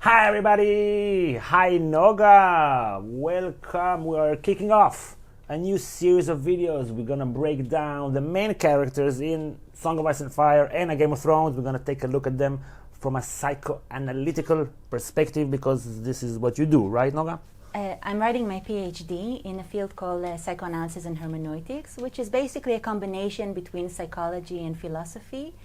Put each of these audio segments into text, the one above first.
Hi everybody! Hi Noga! Welcome! We are kicking off a new series of videos. We're gonna break down the main characters in Song of Ice and Fire and A Game of Thrones. We're gonna take a look at them from a psychoanalytical perspective because this is what you do, right Noga? I'm writing my PhD in a field called psychoanalysis and hermeneutics, which is basically a combination between psychology and philosophy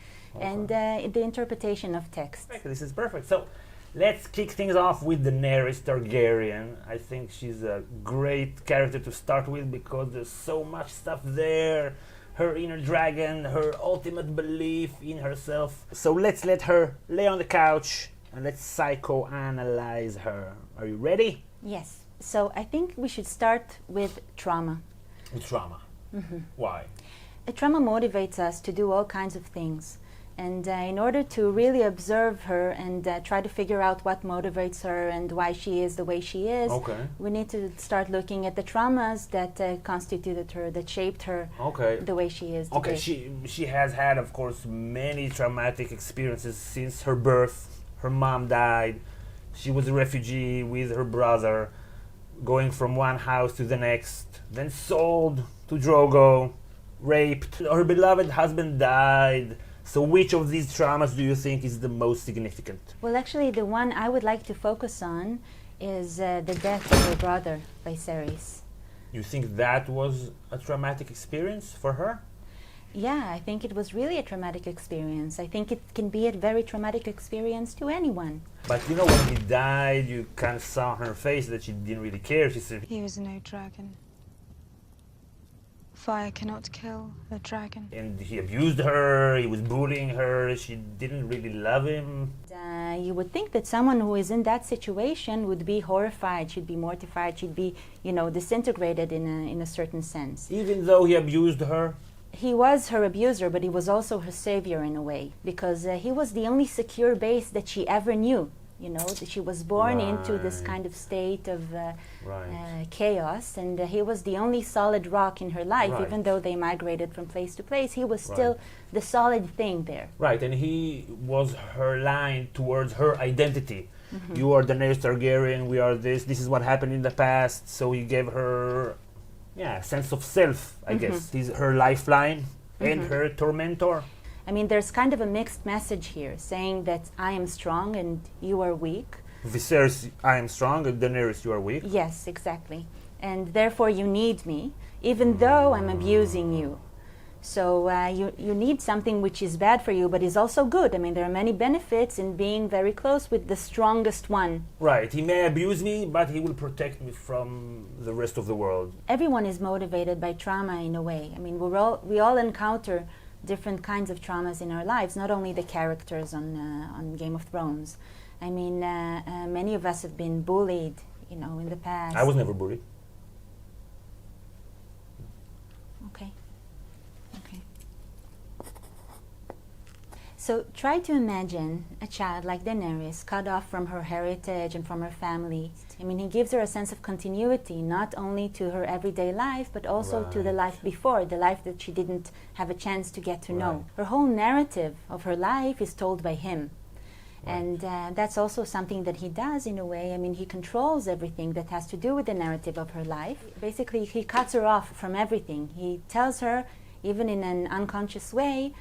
and the interpretation of text. This is perfect. So let's kick things off with Daenerys Targaryen. I think she's a great character to start with because there's so much stuff there. Her inner dragon, her ultimate belief in herself. So let's let her lay on the couch and let's psychoanalyze her. Are you ready? Yes. So I think we should start with trauma. With trauma? Mm-hmm. Why? Trauma motivates us to do all kinds of things. And in order to really observe her and try to figure out what motivates her and why she is the way she is, we need to start looking at the traumas that constituted her, that shaped her the way she is today. She has had, of course, many traumatic experiences since her birth. Her mom died. She was a refugee with her brother, going from one house to the next, then sold to Drogo, raped. Her beloved husband died. So which of these traumas do you think is the most significant? Well, actually, the one I would like to focus on is the death of her brother, Viserys. You think that was a traumatic experience for her? Yeah, I think it was really a traumatic experience. I think it can be a very traumatic experience to anyone. But you know, when he died, you kind of saw on her face that she didn't really care. She said, "He was no dragon. Fire cannot kill a dragon." And he abused her, he was bullying her, she didn't really love him. You would think that someone who is in that situation would be horrified, should be mortified, should be, disintegrated in a certain sense. Even though he abused her? He was her abuser, but he was also her savior in a way, because he was the only secure base that she ever knew. She was born into this kind of state of chaos, and he was the only solid rock in her life. Even though they migrated from place to place, he was still the solid thing there. Right, and he was her line towards her identity. Mm-hmm. You are Daenerys Targaryen, we are this is what happened in the past, so he gave her a sense of self, I guess. He's her lifeline and her tormentor. I mean, there's kind of a mixed message here, saying that I am strong and you are weak. Viserys, I am strong, and Daenerys, you are weak. Yes, exactly. And therefore you need me, even though I'm abusing you. So you need something which is bad for you, but is also good. I mean, there are many benefits in being very close with the strongest one. Right. He may abuse me, but he will protect me from the rest of the world. Everyone is motivated by trauma in a way. I mean, we all encounter different kinds of traumas in our lives, not only the characters on Game of Thrones. I mean, many of us have been bullied, in the past. I was never bullied. Okay. So try to imagine a child like Daenerys, cut off from her heritage and from her family. I mean, he gives her a sense of continuity, not only to her everyday life, but also to the life before, the life that she didn't have a chance to get to know. Her whole narrative of her life is told by him. And that's also something that he does in a way. I mean, he controls everything that has to do with the narrative of her life. Basically, he cuts her off from everything. He tells her, even in an unconscious way,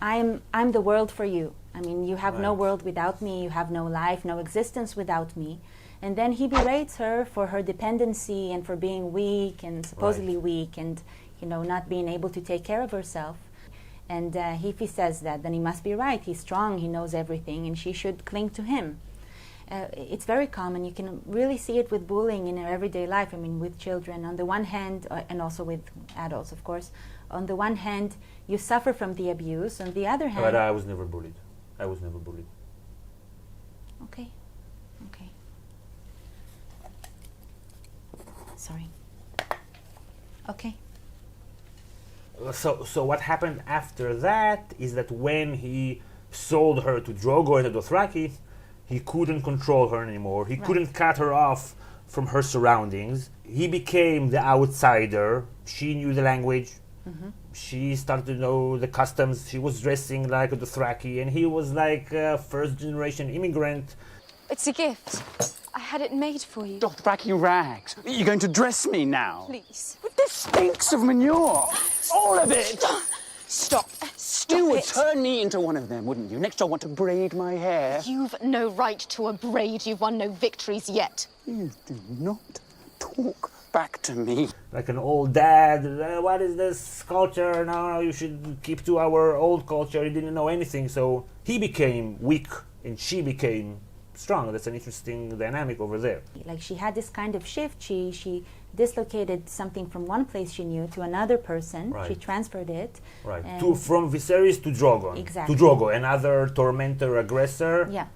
I'm the world for you. I mean, you have no world without me, you have no life, no existence without me. And then he berates her for her dependency and for being weak and supposedly weak and, not being able to take care of herself. And if he says that, then he must be right. He's strong, he knows everything, and she should cling to him. It's very common. You can really see it with bullying in our everyday life. I mean, with children, on the one hand, and also with adults, of course. On the one hand, you suffer from the abuse. On the other hand... But I was never bullied. Okay. Sorry. Okay. So what happened after that is that when he sold her to Drogo and the Dothraki, he couldn't control her anymore. He couldn't cut her off from her surroundings. He became the outsider. She knew the language. She started to know the customs. She was dressing like a Dothraki, and he was like a first-generation immigrant. It's a gift. I had it made for you. Dothraki rags. You're going to dress me now? Please. This stinks of manure. All of it. Stop. Stop You would it. turn me into one of them, wouldn't you? Next, I'll want to braid my hair. You've no right to a braid. You've won no victories yet. You do not talk back to me. Like an old dad, what is this culture? No, you should keep to our old culture. He didn't know anything, so he became weak and she became strong. That's an interesting dynamic over there. Like she had this kind of shift. She dislocated something from one place she knew to another person. Right. She transferred it. Right. And From Viserys to Drogon. Exactly. To Drogo, another tormentor, aggressor. Yeah.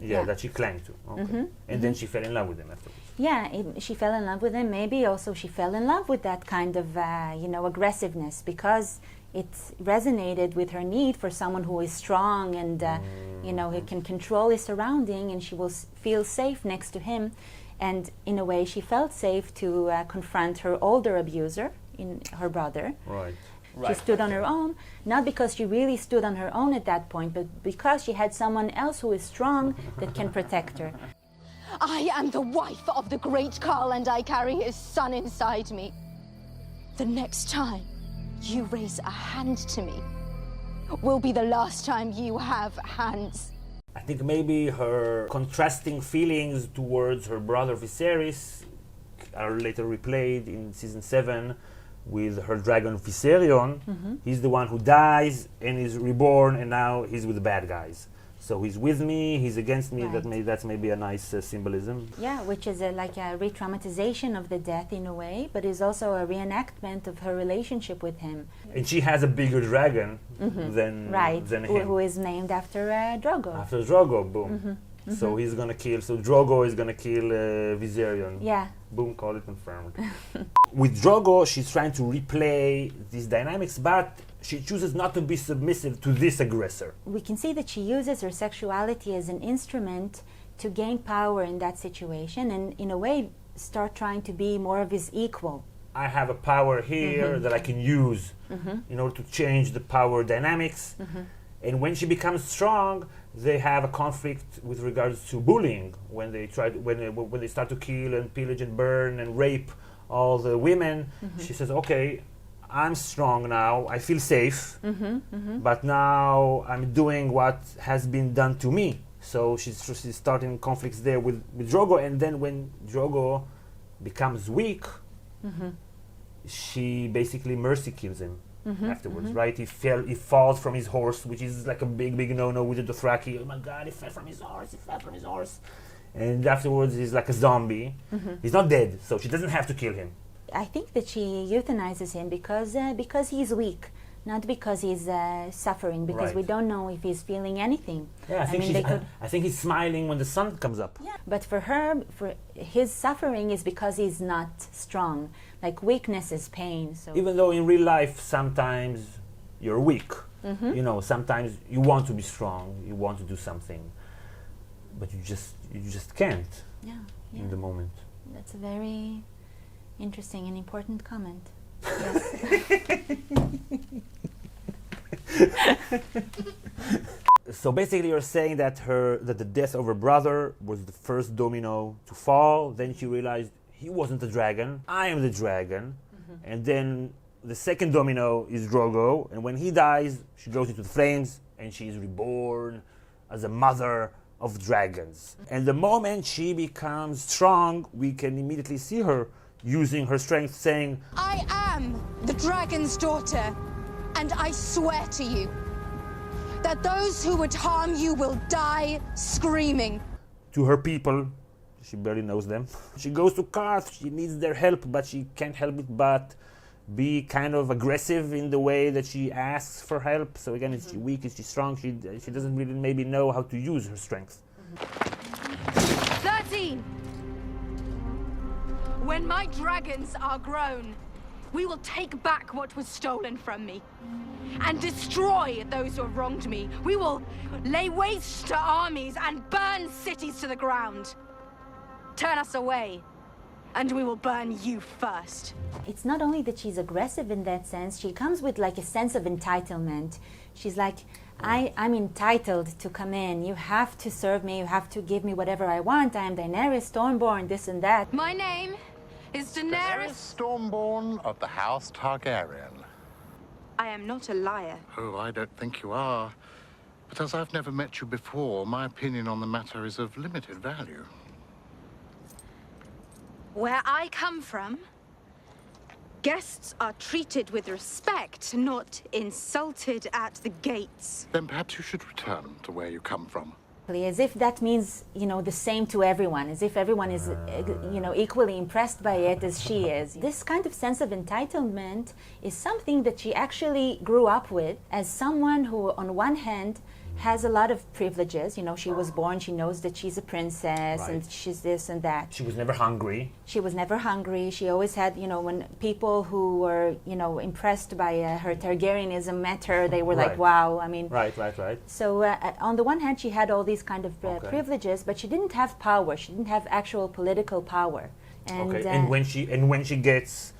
Yeah, that she clung to. Okay. And then she fell in love with him afterwards. Yeah, she fell in love with him. Maybe also she fell in love with that kind of, aggressiveness because it resonated with her need for someone who is strong and, who can control his surrounding, and she will feel safe next to him. And in a way, she felt safe to confront her older abuser, her brother. Right. She stood on her own, not because she really stood on her own at that point, but because she had someone else who is strong that can protect her. I am the wife of the great Khal, and I carry his son inside me. The next time you raise a hand to me will be the last time you have hands. I think maybe her contrasting feelings towards her brother Viserys are later replayed in season 7 with her dragon Viserion. He's the one who dies and is reborn, and now he's with the bad guys. So he's with me, he's against me. Right. That's maybe a nice symbolism. Yeah, which is like a re-traumatization of the death in a way, but is also a reenactment of her relationship with him. And she has a bigger dragon than him. Who is named after Drogo. After Drogo, boom. So he's gonna kill. So Drogo is gonna kill Viserion. Yeah. Boom, call it confirmed. With Drogo, she's trying to replay these dynamics, but she chooses not to be submissive to this aggressor. We can see that she uses her sexuality as an instrument to gain power in that situation and in a way start trying to be more of his equal. I have a power here that I can use in order to change the power dynamics. And when she becomes strong, they have a conflict with regards to bullying. When they when they start to kill and pillage and burn and rape all the women, she says, "Okay, I'm strong now. I feel safe, but now I'm doing what has been done to me." So she's starting conflicts there with Drogo, and then when Drogo becomes weak, she basically mercy kills him. Afterwards, right? He falls from his horse, which is like a big no-no with the Dothraki. Oh my God, he fell from his horse. And afterwards, he's like a zombie. He's not dead, so she doesn't have to kill him. I think that she euthanizes him because he's weak, not because he's suffering, because Right. we don't know if he's feeling anything. Yeah, I think he's smiling when the sun comes up. Yeah. But for her, his suffering is because he's not strong. Like weakness is pain. So Even though in real life, sometimes you're weak. You know, sometimes you want to be strong, you want to do something, but you just can't yeah. in the moment. That's a very interesting and important comment. Yes. So basically, you're saying that the death of her brother was the first domino to fall. Then she realized he wasn't the dragon. I am the dragon. And then the second domino is Drogo. And when he dies, she goes into the flames and she is reborn as a mother of dragons. And the moment she becomes strong, we can immediately see her using her strength, saying, I am the dragon's daughter, and I swear to you that those who would harm you will die screaming. to her people. She barely knows them. She goes to Karth. She needs their help, but she can't help it but be kind of aggressive in the way that she asks for help. So again, is she weak? Is she strong? She doesn't really maybe know how to use her strength. 13. When my dragons are grown, we will take back what was stolen from me and destroy those who have wronged me. We will lay waste to armies and burn cities to the ground. Turn us away, and we will burn you first. It's not only that she's aggressive in that sense, she comes with like a sense of entitlement. She's like, I'm entitled to come in. You have to serve me. You have to give me whatever I want. I am Daenerys Stormborn, this and that. My name is Daenerys Daenerys. Stormborn of the House Targaryen. I am not a liar. Oh, I don't think you are. But as I've never met you before, my opinion on the matter is of limited value. Where I come from, guests are treated with respect, not insulted at the gates. Then perhaps you should return to where you come from. As if that means, the same to everyone, as if everyone is, equally impressed by it as she is. This kind of sense of entitlement is something that she actually grew up with as someone who, on one hand, has a lot of privileges. She was born, she knows that she's a princess, Right. and she's this and that. She was never hungry. She was never hungry. She always had, when people who were, impressed by her Targaryenism met her, they were like, Right. wow, I mean. Right. So on the one hand, she had all these kind of Okay. privileges, but she didn't have power. She didn't have actual political power. And, Okay. And when she gets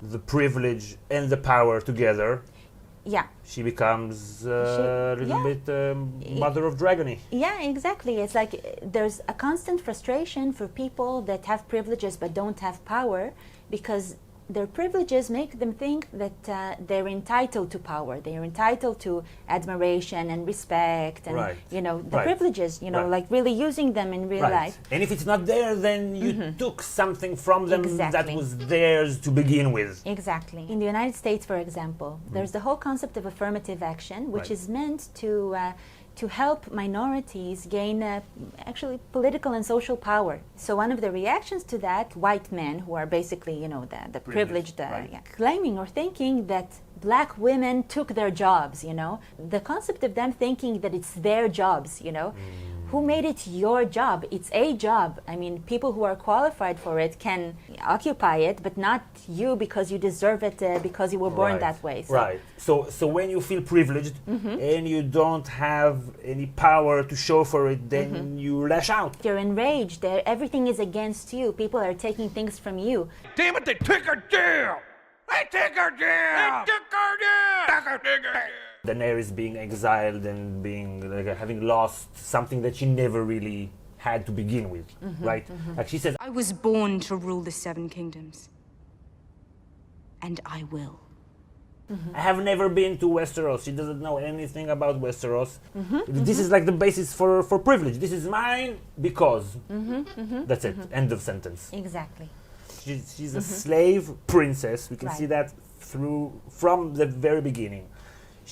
the privilege and the power together, yeah. she becomes a little yeah. bit mother of dragony. Yeah, exactly. It's like there's a constant frustration for people that have privileges but don't have power, because their privileges make them think that they're entitled to power. They're entitled to admiration and respect and, Right. the Right. privileges, Right. like really using them in real life. And if it's not there, then you took something from them that Exactly. was theirs to begin with. Exactly. In the United States, for example, there's the whole concept of affirmative action, which Right. is meant to help minorities gain actually political and social power. So one of the reactions to that, white men who are basically, the privileged, right. claiming or thinking that black women took their jobs, the concept of them thinking that it's their jobs, Who made it your job? It's a job. I mean, people who are qualified for it can occupy it, but not you, because you deserve it because you were born Right. that way. So Right. So when you feel privileged and you don't have any power to show for it, then you lash out. you're enraged. Everything is against you. People are taking things from you. Damn it, they took our jam! They took our jam! They took our jam! Daenerys being exiled and being having lost something that she never really had to begin with, right? Like she says, I was born to rule the Seven Kingdoms. And I will. I have never been to Westeros. She doesn't know anything about Westeros. This is like the basis for privilege. This is mine because. That's it. End of sentence. Exactly. She's a slave princess. We can Right. see that from the very beginning.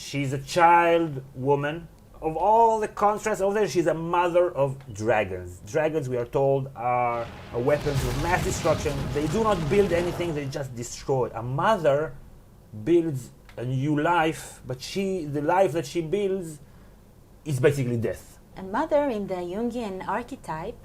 She's a child woman. Of all the contrasts over there, she's a mother of dragons. Dragons, we are told, are weapons of mass destruction. They do not build anything, they just destroy. A mother builds a new life, but the life that she builds is basically death. A mother in the Jungian archetype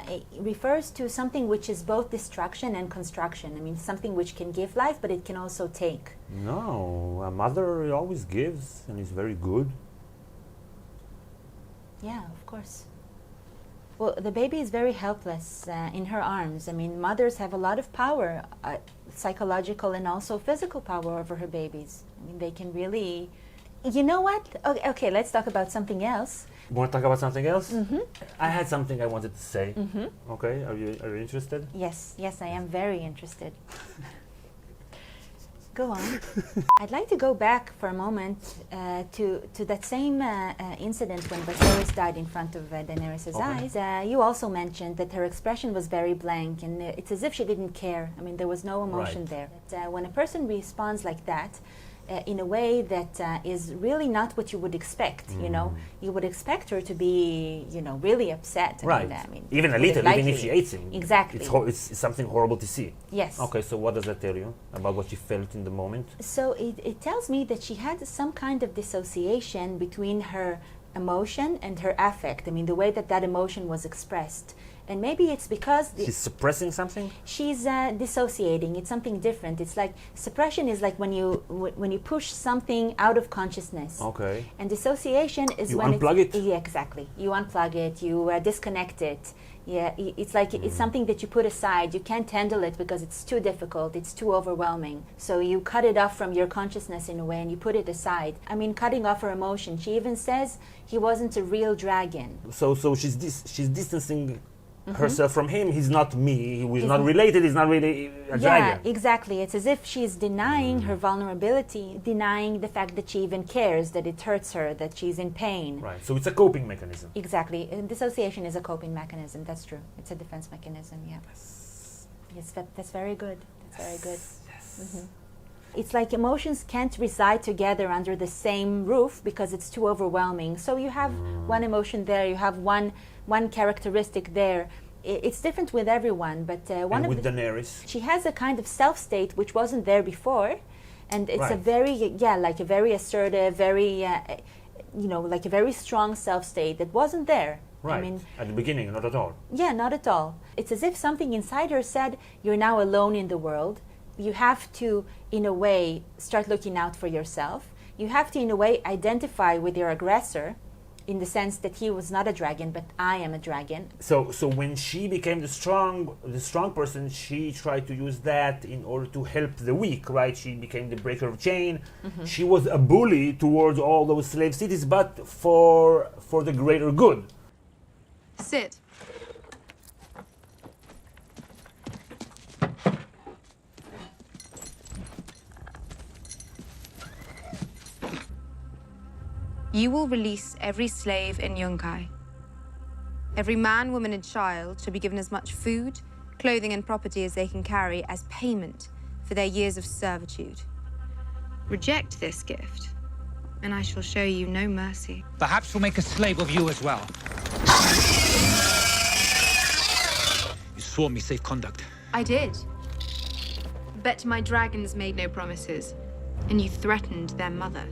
it refers to something which is both destruction and construction. I mean, something which can give life, but it can also take. No, a mother always gives and is very good. Yeah, of course. Well, the baby is very helpless in her arms. I mean, mothers have a lot of power, psychological and also physical power over her babies. I mean, they can really... You know what? Okay, let's talk about something else. You want to talk about something else? I had something I wanted to say. Okay, are you interested? Yes, I am very interested. Go on. I'd like to go back for a moment to that same incident when Viserys died in front of Daenerys' eyes. You also mentioned that her expression was very blank, and it's as if she didn't care. I mean, there was no emotion Right. there. But, when a person responds like that, in a way that is really not what you would expect, you would expect her to be, really upset. Right. I mean, Even a would little, have even if likely- she hates him. Exactly. It's something horrible to see. Yes. Okay, so what does that tell you about what she felt in the moment? So it tells me that she had some kind of dissociation between her emotion and her affect. I mean, the way that emotion was expressed. And maybe it's because She's suppressing something? she's dissociating. It's something different. It's like suppression is like when you push something out of consciousness. Okay. And dissociation is You when unplug it? Yeah, exactly. You unplug it. You disconnect it. Yeah, it's like it's something that you put aside. You can't handle it because it's too difficult. It's too overwhelming. So you cut it off from your consciousness in a way, and you put it aside. I mean, cutting off her emotion. She even says he wasn't a real dragon. So she's distancing herself from him. He's not me. He's not related. He's not really a dragon. Yeah, exactly. It's as if she's denying her vulnerability, denying the fact that she even cares, that it hurts her, that she's in pain. Right. So it's a coping mechanism. Exactly. And dissociation is a coping mechanism. That's true. It's a defense mechanism. Yeah. Yes, that's very good. That's very good. Yes. It's like emotions can't reside together under the same roof because it's too overwhelming. So you have one emotion there, you have one characteristic there. It's different with everyone, but one And of with Daenerys. she has a kind of self-state which wasn't there before, and it's a Right. very like a very assertive, very like a very strong self-state that wasn't there. Right. I mean, At the beginning, not at all. yeah, not at all. It's as if something inside her said, "You're now alone in the world. You have to, in a way, start looking out for yourself. You have to, in a way, identify with your aggressor, in the sense that he was not a dragon, but I am a dragon." So when she became the strong person, she tried to use that in order to help the weak, right? She became the breaker of chain. She was a bully towards all those slave cities, but for the greater good. Sit. You will release every slave in Yunkai. Every man, woman, and child shall be given as much food, clothing, and property as they can carry as payment for their years of servitude. Reject this gift, and I shall show you no mercy. Perhaps we'll make a slave of you as well. You swore me safe conduct. I did. But my dragons made no promises, and you threatened their mother.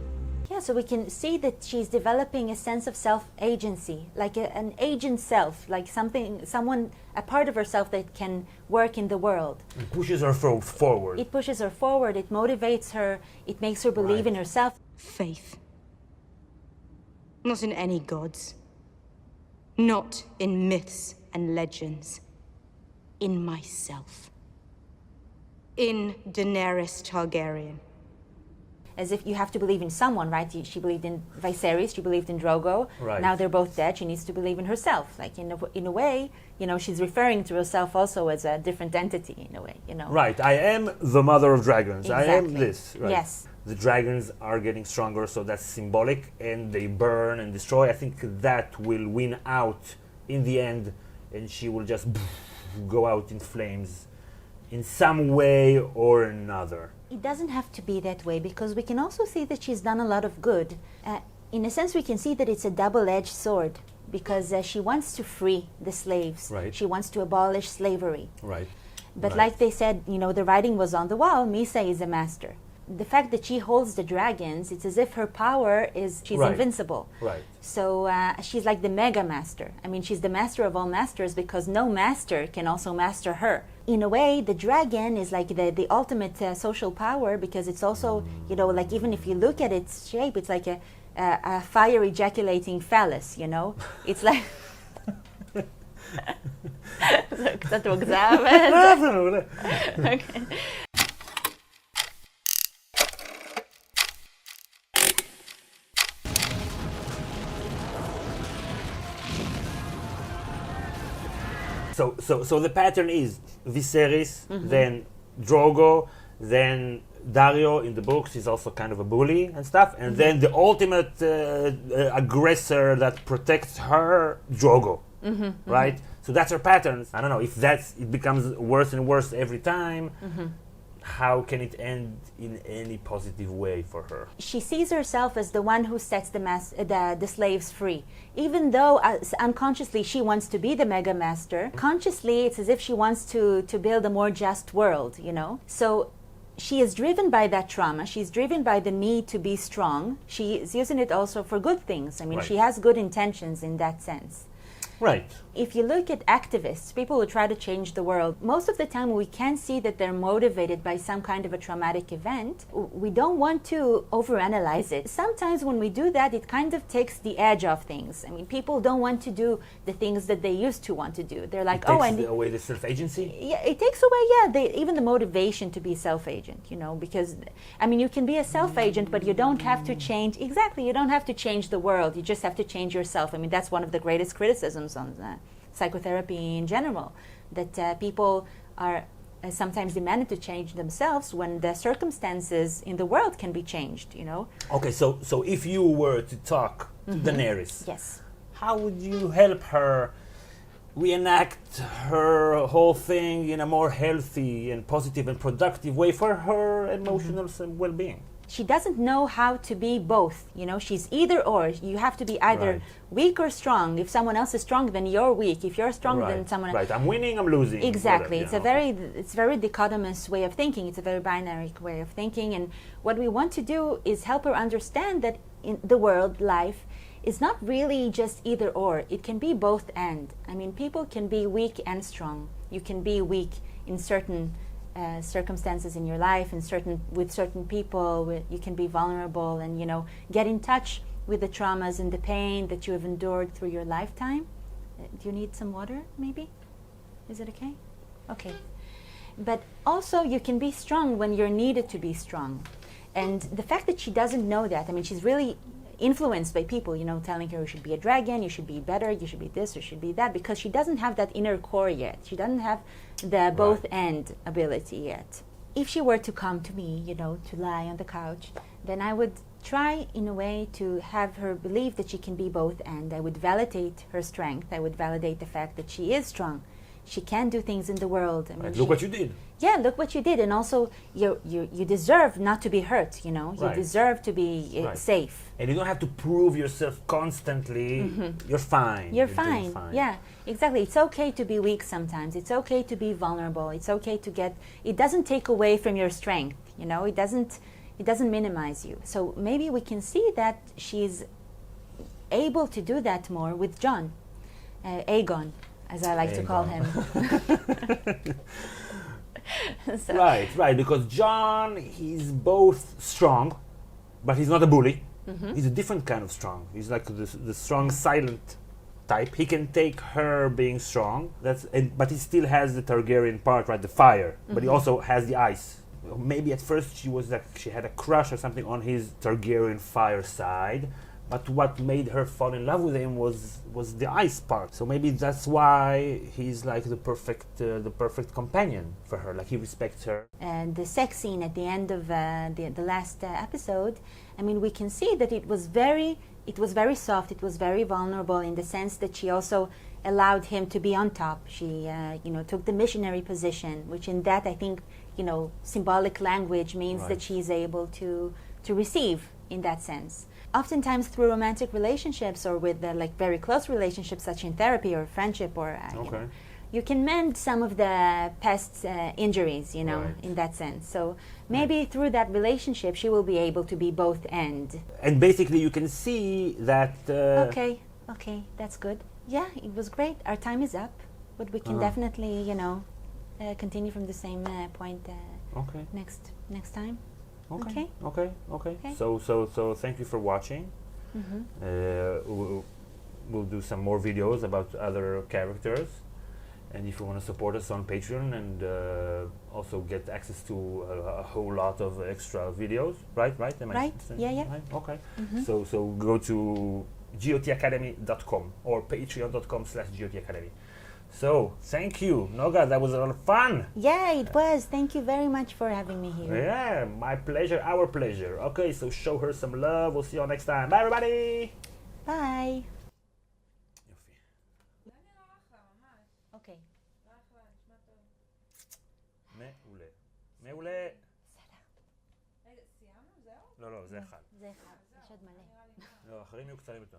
Yeah, so we can see that she's developing a sense of self-agency, like an agent self, like a part of herself that can work in the world. It pushes her forward. It pushes her forward, it motivates her, it makes her believe in herself. Faith. Not in any gods. Not in myths and legends. In myself. In Daenerys Targaryen. As if you have to believe in someone, right? She believed in Viserys, she believed in Drogo. Right. Now they're both dead, she needs to believe in herself. Like in a way, she's referring to herself also as a different entity in a way, Right, I am the mother of dragons. I am Exactly. this. Right. Yes. The dragons are getting stronger, so that's symbolic, and they burn and destroy. I think that will win out in the end, and she will just go out in flames in some way or another. It doesn't have to be that way because we can also see that she's done a lot of good. In a sense, we can see that it's a double-edged sword because she wants to free the slaves. Right. She wants to abolish slavery. Right. But Right. like they said, the writing was on the wall, Misa is a master. The fact that she holds the dragons, it's as if her power she's Right. invincible. Right. So she's like the mega master. I mean, she's the master of all masters because no master can also master her. In a way, the dragon is like the ultimate social power because it's also, like even if you look at its shape, it's like a fire ejaculating phallus, It's like... קצת מוגזם. Okay. So the pattern is Viserys, then Drogo, then Dario in the books is also kind of a bully and stuff, and then the ultimate aggressor that protects her, Drogo, right? So that's her pattern. I don't know if it becomes worse and worse every time. How can it end in any positive way for her? She sees herself as the one who sets the slaves free. Even though unconsciously she wants to be the mega master, consciously it's as if she wants to build a more just world, So she is driven by that trauma. She's driven by the need to be strong. She is using it also for good things. I mean, Right. she has good intentions in that sense. Right. If you look at activists, people who try to change the world, most of the time we can see that they're motivated by some kind of a traumatic event. We don't want to overanalyze it. Sometimes when we do that, it kind of takes the edge off things. I mean, people don't want to do the things that they used to want to do. They're like, It takes away the self-agency? Yeah, it takes away, even the motivation to be self-agent, because, I mean, you can be a self-agent, but you don't have to change, you don't have to change the world, you just have to change yourself. I mean, that's one of the greatest criticisms on psychotherapy in general, that people are sometimes demanded to change themselves when the circumstances in the world can be changed, Okay, so if you were to talk to Daenerys, yes, how would you help her reenact her whole thing in a more healthy and positive and productive way for her emotional well-being? She doesn't know how to be both, she's either or. You have to be either weak or strong. If someone else is strong, then you're weak. If you're strong, then someone else. Right, I'm winning, I'm losing. Exactly. Whatever, It's a very dichotomous way of thinking. It's a very binary way of thinking. And what we want to do is help her understand that in the world, life is not really just either or. It can be both and. I mean, people can be weak and strong. You can be weak in certain circumstances in your life, with certain people. You can be vulnerable and get in touch with the traumas and the pain that you have endured through your lifetime. Do you need some water, maybe? Is it okay? Okay. But also you can be strong when you're needed to be strong. And the fact that she doesn't know that, I mean, she's really influenced by people, telling her you should be a dragon, you should be better, you should be this, you should be that, because she doesn't have that inner core yet. She doesn't have the both and ability yet. If she were to come to me, to lie on the couch, then I would try in a way to have her believe that she can be both and. I would validate her strength. I would validate the fact that she is strong. She can do things in the world. I mean, look what you did. Yeah, look what you did. And also, you deserve not to be hurt, You deserve to be safe. And you don't have to prove yourself constantly. You're fine. You're fine. Yeah, exactly. It's okay to be weak sometimes. It's okay to be vulnerable. It's okay to it doesn't take away from your strength, It doesn't minimize you. So maybe we can see that she's able to do that more with John, Aegon, as I like to call him. So. Right, because John, he's both strong, but he's not a bully. He's a different kind of strong. He's like the strong, silent type. He can take her being strong, but he still has the Targaryen part, right, the fire, but he also has the ice. Maybe at first she had a crush or something on his Targaryen fire side, but what made her fall in love with him was the ice part. So maybe that's why he's like the perfect companion for her. Like, he respects her. And the sex scene at the end of the last episode, I mean, we can see that it was very soft. It was very vulnerable in the sense that she also allowed him to be on top. She, took the missionary position, which in that I think, symbolic language means that she's able to receive in that sense. Oftentimes through romantic relationships or with very close relationships, such in therapy or friendship or you can mend some of the past injuries, in that sense. So maybe through that relationship she will be able to be both and. And basically you can see that... Okay, that's good. Yeah, it was great. Our time is up, but we can definitely, continue from the same point next time. Okay. So thank you for watching. We'll do some more videos about other characters, and if you want to support us on Patreon and also get access to a whole lot of extra videos, right? Yeah. Right? Okay. So go to gotacademy.com or patreon.com/gotacademy. So, thank you, Noga. That was a lot of fun. Yeah, it was. Thank you very much for having me here. Yeah, my pleasure, our pleasure. Okay, so show her some love. We'll see you all next time. Bye, everybody. Bye. Okay. מעולה. לא, זה אחד. זה אחד. יש עוד מלא. לא, אחרים יהיו קצרים יותר.